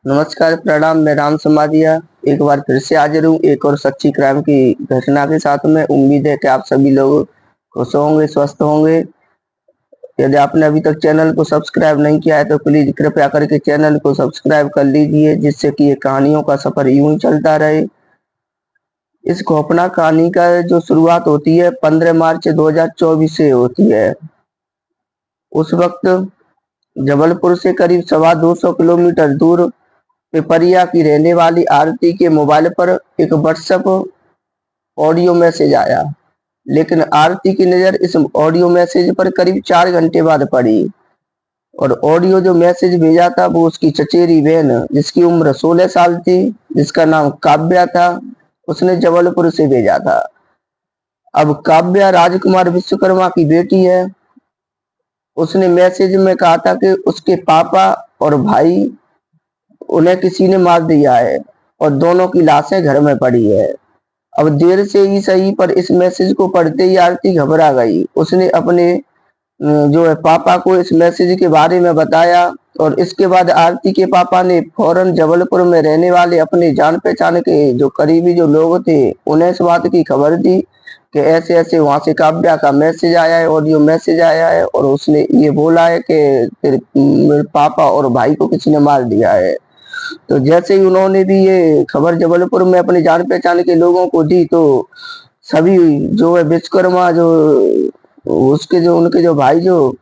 नमस्कार, प्रणाम। मैं राम समाजिया एक बार फिर से हाजिर हूँ एक और सच्ची क्राइम की घटना के साथ में। उम्मीद है कि आप सभी लोग खुश होंगे, स्वस्थ होंगे। यदि आपने अभी तक चैनल को सब्सक्राइब नहीं किया है तो प्लीज कृपया करके चैनल को सब्सक्राइब कर लीजिए, जिससे कि ये कहानियों का सफर यूं ही चलता रहे। इस खौफनाक कहानी का जो शुरुआत होती है 15 मार्च 2024 से होती है। उस वक्त जबलपुर से करीब 250 किलोमीटर दूर पिपरिया की रहने वाली आरती के मोबाइल पर एक व्हाट्सएप ऑडियो मैसेज आया। लेकिन आरती की नजर इस ऑडियो मैसेज पर करीब 4 घंटे बाद पड़ी। और ऑडियो जो मैसेज भेजा था वो उसकी चचेरी बहन, जिसकी उम्र 16 साल थी, जिसका नाम काव्या था, उसने जबलपुर से भेजा था। अब काव्या राजकुमार विश्वकर्मा की बेटी है। उसने मैसेज में कहा था कि उसके पापा और भाई, उन्हें किसी ने मार दिया है और दोनों की लाशें घर में पड़ी है। अब देर से ही सही, पर इस मैसेज को पढ़ते ही आरती घबरा गई। उसने अपने जो है पापा को इस मैसेज के बारे में बताया। और इसके बाद आरती के पापा ने फौरन जबलपुर में रहने वाले अपने जान पहचान के जो करीबी जो लोग थे उन्हें इस बात की खबर दी कि ऐसे ऐसे वहां से काव्या का मैसेज आया है, ऑडियो मैसेज आया है, और उसने ये बोला है कि तेरे मेरे पापा और भाई को किसी ने मार दिया है। तो जैसे ही उन्होंने भी ये खबर जबलपुर में अपने जान पहचान के लोगों को दी, तो सभी जो है विश्वकर्मा जो उसके जो उनके जो भाई जो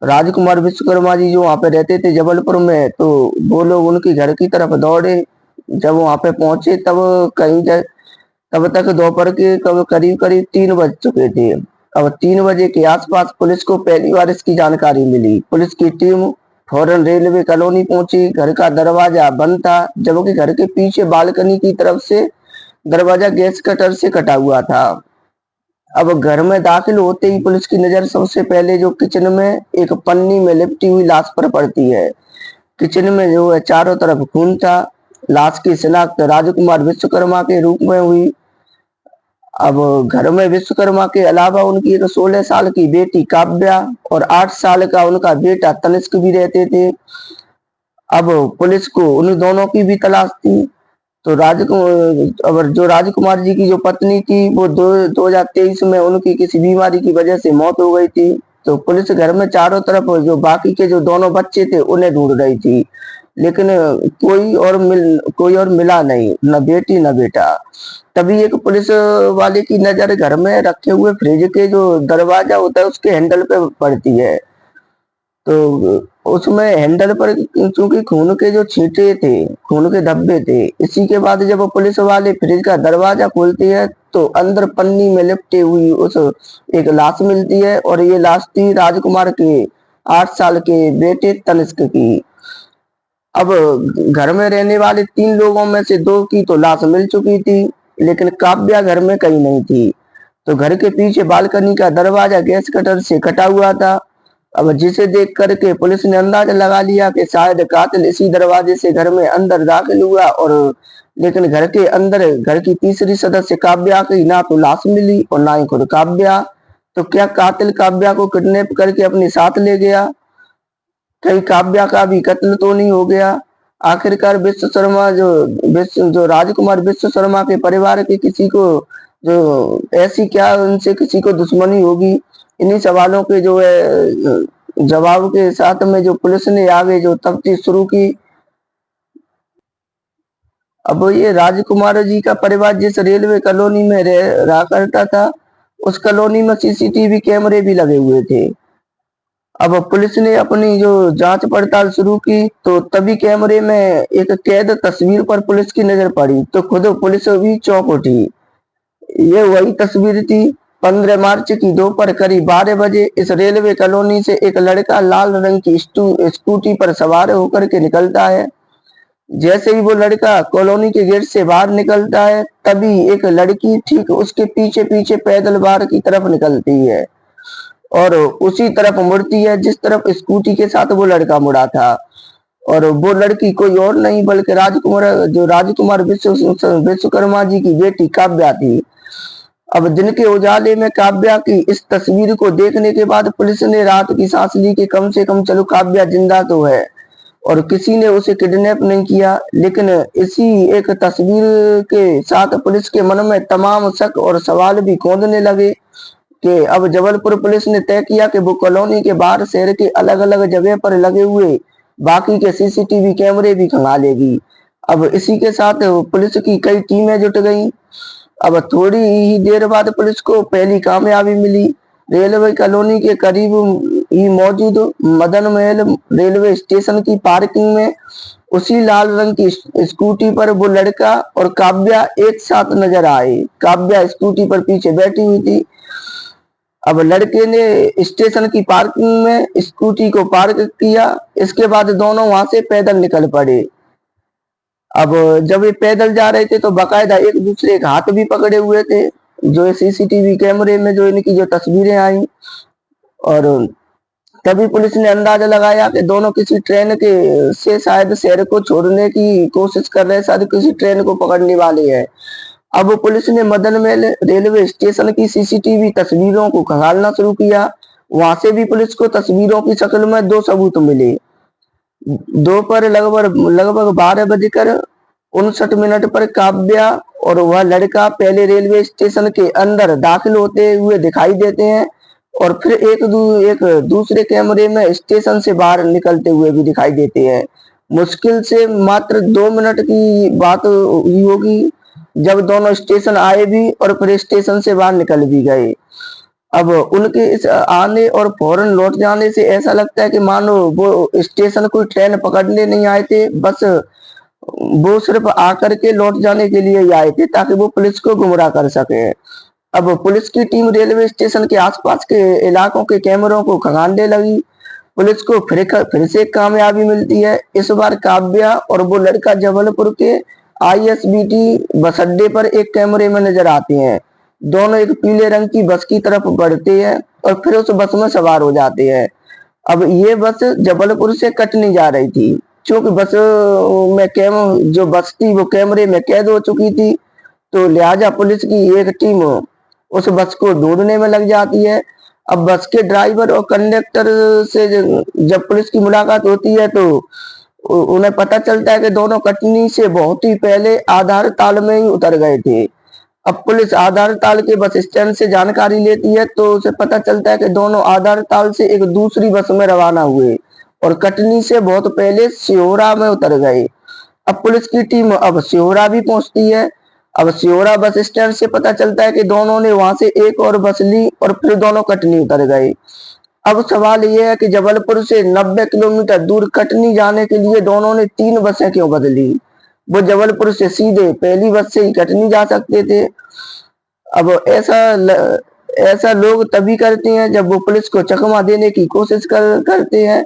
राजकुमार विश्वकर्मा जी जो वहां पे रहते थे जबलपुर में, तो वो लोग उनके घर की तरफ दौड़े। जब वहां पे पहुंचे तब तब तक दोपहर के करीब करीब 3 बज चुके थे। अब 3 बजे के आसपास पुलिस को पहली बार इसकी जानकारी मिली। पुलिस की टीम फौरन रेलवे कॉलोनी पहुंची। घर का दरवाजा बंद था, जबकि घर के पीछे बालकनी की तरफ से दरवाजा गैस कटर से कटा हुआ था। अब घर में दाखिल होते ही पुलिस की नजर सबसे पहले जो किचन में एक पन्नी में लिपटी हुई लाश पर पड़ती है। किचन में जो है चारों तरफ खून था। लाश की शिनाख्त राजकुमार विश्वकर्मा के रूप में हुई। अब घर में विश्वकर्मा के अलावा उनकी एक 16 साल की बेटी काव्या और 8 साल का उनका बेटा तनिष्क भी रहते थे। अब पुलिस को उन दोनों की भी तलाश थी। तो राजकुमार जो राजकुमार जी की जो पत्नी थी वो 2023 में उनकी किसी बीमारी की वजह से मौत हो गई थी। तो पुलिस घर में चारों तरफ जो बाकी के जो दोनों बच्चे थे उन्हें ढूंढ रही थी, लेकिन कोई और मिला नहीं, न बेटी न बेटा। तभी एक पुलिस वाले की नजर घर में रखे हुए फ्रिज के जो दरवाजा होता है उसके हैंडल पे पड़ती है। तो उसमें हैंडल पर चूंकि खून के जो छींटे थे, खून के धब्बे थे। इसी के बाद जब पुलिस वाले फ्रिज का दरवाजा खोलते हैं तो अंदर पन्नी में लिपटे हुई उस एक लाश मिलती है, और ये लाश थी राजकुमार के 8 साल के बेटे तनिष्क की। अब घर में रहने वाले 3 लोगों में से 2 की तो लाश मिल चुकी थी, लेकिन काव्या घर में कहीं नहीं थी। तो घर के पीछे बालकनी का दरवाजा गैस कटर से कटा हुआ था। अब जिसे देख करके पुलिस ने अंदाजा लगा लिया कि शायद कातिल इसी दरवाजे से घर में अंदर दाखिल हुआ। और लेकिन घर के अंदर घर की तीसरी सदस्य काव्या की ना तो लाश मिली और ना ही खुद काव्या। तो क्या कातिल काव्या को किडनैप करके अपने साथ ले गया? कहीं काव्या का भी कत्ल तो नहीं हो गया? आखिरकार जो राजकुमार विश्व शर्मा के परिवार के किसी को जो ऐसी क्या उनसे किसी को दुश्मनी होगी? इन्हीं सवालों के जो है जवाब के साथ में जो पुलिस ने आगे जो तफ्तीश शुरू की। अब ये राजकुमार जी का परिवार जिस रेलवे कॉलोनी में रहा करता था, उस कॉलोनी में सीसीटीवी कैमरे भी लगे हुए थे। अब पुलिस ने अपनी जो जांच पड़ताल शुरू की तो तभी कैमरे में एक कैद तस्वीर पर पुलिस की नजर पड़ी, तो खुद पुलिस भी चौंक उठी। ये वही तस्वीर थी। 15 मार्च की दोपहर करीब 12 बजे इस रेलवे कॉलोनी से एक लड़का लाल रंग की स्कूटी पर सवार होकर के निकलता है। जैसे ही वो लड़का कॉलोनी के गेट से बाहर निकलता है, तभी एक लड़की ठीक उसके पीछे पीछे पैदल बाहर की तरफ निकलती है और उसी तरफ मुड़ती है जिस तरफ स्कूटी के साथ वो लड़का मुड़ा था। और वो लड़की कोई और नहीं बल्कि राजकुमार विश्वकर्मा जी की बेटी काव्या थी। अब दिन के उजाले में काव्या की इस तस्वीर को देखने के बाद पुलिस ने रात की सांस ली कि कम से कम चलो काव्या जिंदा तो है। और किसी ने उसे किडनैप नहीं किया। लेकिन इसी एक तस्वीर के साथ पुलिस के मन में तमाम शक और सवाल भी कौंधने लगे कि अब जबलपुर पुलिस ने तय किया कि वो कॉलोनी के बाहर शहर के अलग अलग जगह पर लगे हुए बाकी के सीसीटीवी कैमरे भी खंगालेगी। अब इसी के साथ पुलिस की कई टीमें जुट गई। अब थोड़ी ही देर बाद पुलिस को पहली कामयाबी मिली। रेलवे कॉलोनी के करीब ही मौजूद मदन महल रेलवे स्टेशन की पार्किंग में उसी लाल रंग की स्कूटी पर वो लड़का और काव्या एक साथ नजर आए। काव्या स्कूटी पर पीछे बैठी हुई थी। अब लड़के ने स्टेशन की पार्किंग में स्कूटी को पार्क किया। इसके बाद दोनों वहां से पैदल निकल पड़े। अब जब ये पैदल जा रहे थे तो बाकायदा एक दूसरे के हाथ भी पकड़े हुए थे। जो सीसीटीवी कैमरे में जो इनकी जो तस्वीरें आई, और तभी पुलिस ने अंदाजा लगाया कि दोनों किसी ट्रेन के से शायद शहर को छोड़ने की कोशिश कर रहे हैं, शायद किसी ट्रेन को पकड़ने वाले हैं। अब पुलिस ने मदन महल रेलवे स्टेशन की सीसीटीवी तस्वीरों को खंगालना शुरू किया। वहां से भी पुलिस को तस्वीरों की शक्ल में दो सबूत मिले। दोपहर लगभग लगभग 12:59 पर काव्या और वह लड़का पहले रेलवे स्टेशन के अंदर दाखिल होते हुए दिखाई देते हैं और फिर एक दूसरे कैमरे में स्टेशन से बाहर निकलते हुए भी दिखाई देते हैं। मुश्किल से मात्र 2 मिनट की बात हुई होगी जब दोनों स्टेशन आए भी और फिर स्टेशन से बाहर निकल भी गए। अब उनके इस आने और फौरन लौट जाने से ऐसा लगता है कि मानो वो स्टेशन कोई ट्रेन पकड़ने नहीं आए थे, बस वो सिर्फ आकर के लौट जाने के लिए ही आए थे ताकि वो पुलिस को गुमराह कर सके। अब पुलिस की टीम रेलवे स्टेशन के आसपास के इलाकों के कैमरों को खंगालने लगी। पुलिस को फिर से कामयाबी मिलती है। इस बार काव्या और वो लड़का जबलपुर के आईएसबीटी बस अड्डे पर एक कैमरे में नजर आते हैं। दोनों एक पीले रंग की बस की तरफ बढ़ते हैं और फिर उस बस में सवार हो जाते हैं। अब ये बस जबलपुर से कटनी जा रही थी। चूंकि बस में जो बस थी वो कैमरे में कैद हो चुकी थी, तो लिहाजा पुलिस की एक टीम उस बस को ढूंढने में लग जाती है। अब बस के ड्राइवर और कंडक्टर से जब पुलिस की मुलाकात होती है तो उन्हें पता चलता है कि दोनों कटनी से बहुत ही पहले आधार ताल में ही उतर गए थे। अब पुलिस आधार ताल के बस स्टैंड से जानकारी लेती है तो उसे पता चलता है कि दोनों आधार ताल से एक दूसरी बस में रवाना हुए और कटनी से बहुत पहले सिहोरा में उतर गए। अब पुलिस की टीम अब सिहोरा भी पहुंचती है। अब सिहोरा बस स्टैंड से पता चलता है कि दोनों ने वहां से एक और बस ली और फिर दोनों कटनी उतर गए। अब सवाल यह है कि जबलपुर से 90 किलोमीटर दूर कटनी जाने के लिए दोनों ने 3 बसें क्यों बदली? वो जबलपुर से सीधे पहली बस से ही कटनी जा सकते थे। अब ऐसा लोग तभी करते हैं जब वो पुलिस को चकमा देने की कोशिश करते हैं।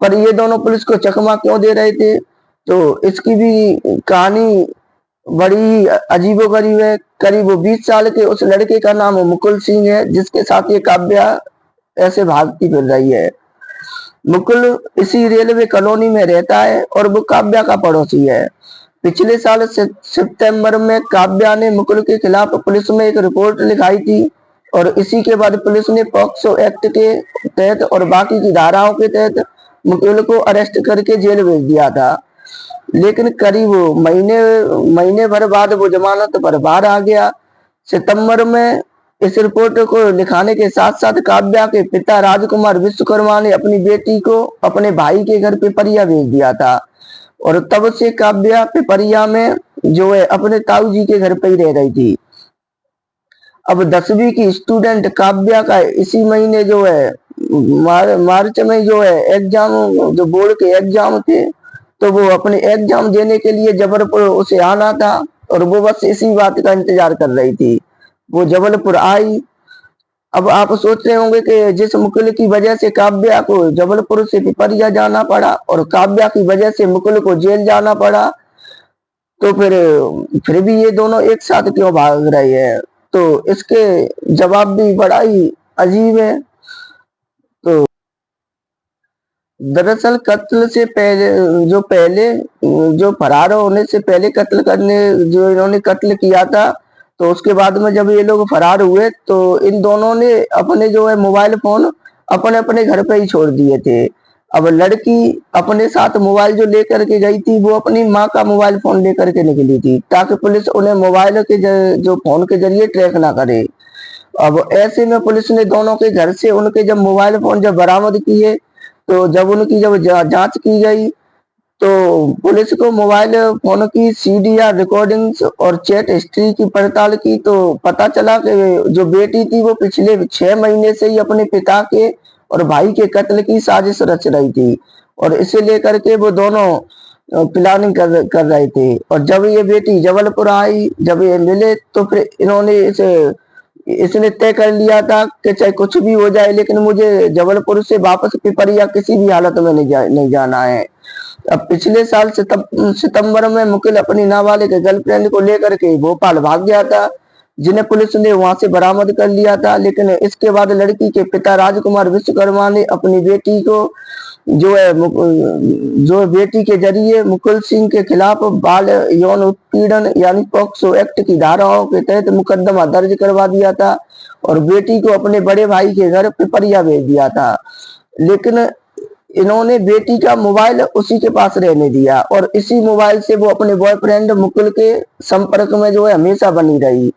पर ये दोनों पुलिस को चकमा क्यों दे रहे थे, तो इसकी भी कहानी बड़ी अजीबोगरीब है। करीब 20 साल के उस लड़के का नाम मुकुल सिंह है जिसके साथ ये काव्या ऐसे भागती फिर रही है। मुकुल इसी रेलवे कॉलोनी में रहता है और वो काव्या का पड़ोसी है। पिछले साल सितंबर में काव्या ने मुकुल के खिलाफ पुलिस में एक रिपोर्ट लिखाई थी और इसी के बाद पुलिस ने पॉक्सो एक्ट के तहत और बाकी की धाराओं के तहत मुकुल को अरेस्ट करके जेल भेज दिया था। लेकिन करीब महीने भर बाद वो जमानत पर बाहर आ गया। सितंबर में इस रिपोर्ट को लिखाने के साथ साथ काव्या के पिता राजकुमार विश्वकर्मा ने अपनी बेटी को अपने भाई के घर पिपरिया भेज दिया था और तब से काव्या पिपरिया में जो है अपने ताऊ जी के घर पे ही रह रही थी। अब 10वीं की स्टूडेंट काव्या का इसी महीने जो है मार्च में जो है एग्जाम, जो बोर्ड के एग्जाम थे, तो वो अपने एग्जाम देने के लिए जबलपुर उसे आना था और वो बस इसी बात का इंतजार कर रही थी। वो जबलपुर आई। अब आप सोच रहे होंगे कि जिस मुकुल की वजह से काव्या को जबलपुर से पिपरिया जाना पड़ा और काव्या की वजह से मुकुल को जेल जाना पड़ा, तो फिर भी ये दोनों एक साथ क्यों भाग रहे हैं? तो इसके जवाब भी बड़ा ही अजीब है। तो दरअसल कत्ल से पहले जो फरार होने से पहले कत्ल करने जो इन्होंने कत्ल किया था, तो उसके बाद में जब ये लोग फरार हुए तो इन दोनों ने अपने जो है मोबाइल फोन अपने अपने घर पे ही छोड़ दिए थे। अब लड़की अपने साथ मोबाइल जो लेकर के गई थी वो अपनी माँ का मोबाइल फोन लेकर के निकली थी, ताकि पुलिस उन्हें मोबाइल के जो फोन के जरिए ट्रैक ना करे। अब ऐसे में पुलिस ने दोनों के घर से उनके जब मोबाइल फोन जब बरामद किए, तो जब उनकी जब जांच की गई, तो पुलिस को मोबाइल फोन की सीडी या रिकॉर्डिंग्स और चैट हिस्ट्री की पड़ताल की, तो पता चला कि जो बेटी थी वो पिछले 6 महीने से ही अपने पिता के और भाई के कत्ल की साजिश रच रही थी, और इसे लेकर के वो दोनों प्लानिंग कर रहे थे। और जब ये बेटी जबलपुर आई, जब ये मिले, तो फिर इन्होंने इसने तय कर लिया था कि चाहे कुछ भी हो जाए, लेकिन मुझे जबलपुर से वापस पिपरिया किसी भी हालत में नहीं जाना है। अब पिछले साल सितंबर में मुकुल अपनी नाबालिग गर्लफ्रेंड को लेकर के भोपाल भाग गया था, जिन्हें पुलिस ने वहां से बरामद कर लिया था। लेकिन इसके बाद लड़की के पिता राजकुमार विश्वकर्मा ने अपनी बेटी को जो बेटी के जरिए मुकुल सिंह के खिलाफ बाल यौन उत्पीड़न यानी पॉक्सो एक्ट की धाराओं के तहत मुकदमा दर्ज करवा दिया था, और बेटी को अपने बड़े भाई के घर पिपरिया भेज दिया था। लेकिन इन्होंने बेटी का मोबाइल उसी के पास रहने दिया, और इसी मोबाइल से वो अपने बॉयफ्रेंड मुकुल के संपर्क में हमेशा बनी रही,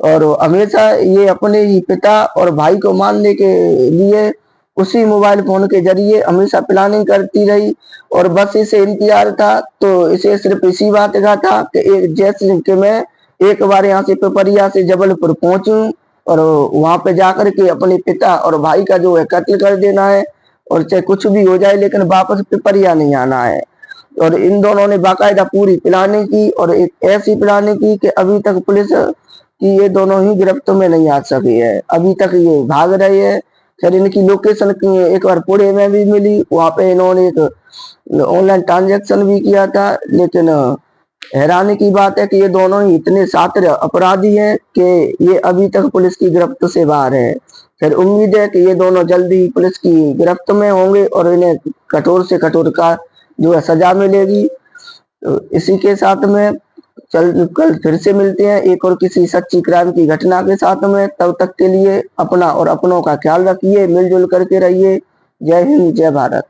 और हमेशा ये अपने ही पिता और भाई को मारने के लिए उसी मोबाइल फोन के जरिए हमेशा प्लानिंग करती रही। और बस इसे इंतजार था, तो इसे सिर्फ इसी बात का था कि जैसे कि मैं एक बार यहाँ से पिपरिया से जबलपुर पहुंचूं, और वहां पे जाकर के अपने पिता और भाई का कत्ल कर देना है, और चाहे कुछ भी हो जाए, लेकिन वापस पिपरिया नहीं आना है। और इन दोनों ने बाकायदा पूरी प्लानिंग की, और एक ऐसी प्लानिंग की कि अभी तक पुलिस की ये दोनों ही गिरफ्त में नहीं आ सकी है, अभी तक ये भाग रहे हैं। फिर इनकी लोकेशन एक बार पुणे में भी मिली, वहां पे इन्होंने एक ऑनलाइन ट्रांजेक्शन भी किया था। लेकिन हैरानी की बात है कि ये दोनों ही इतने शातिर अपराधी हैं कि ये अभी तक पुलिस की गिरफ्त से बाहर है। फिर उम्मीद है कि ये दोनों जल्दी ही पुलिस की गिरफ्त में होंगे, और इन्हें कठोर से कठोर का सजा मिलेगी। तो इसी के साथ में कल फिर से मिलते हैं एक और किसी सच्ची क्राइम की घटना के साथ में। तब तक के लिए अपना और अपनों का ख्याल रखिए, मिलजुल करके रहिए। जय हिंद, जय भारत।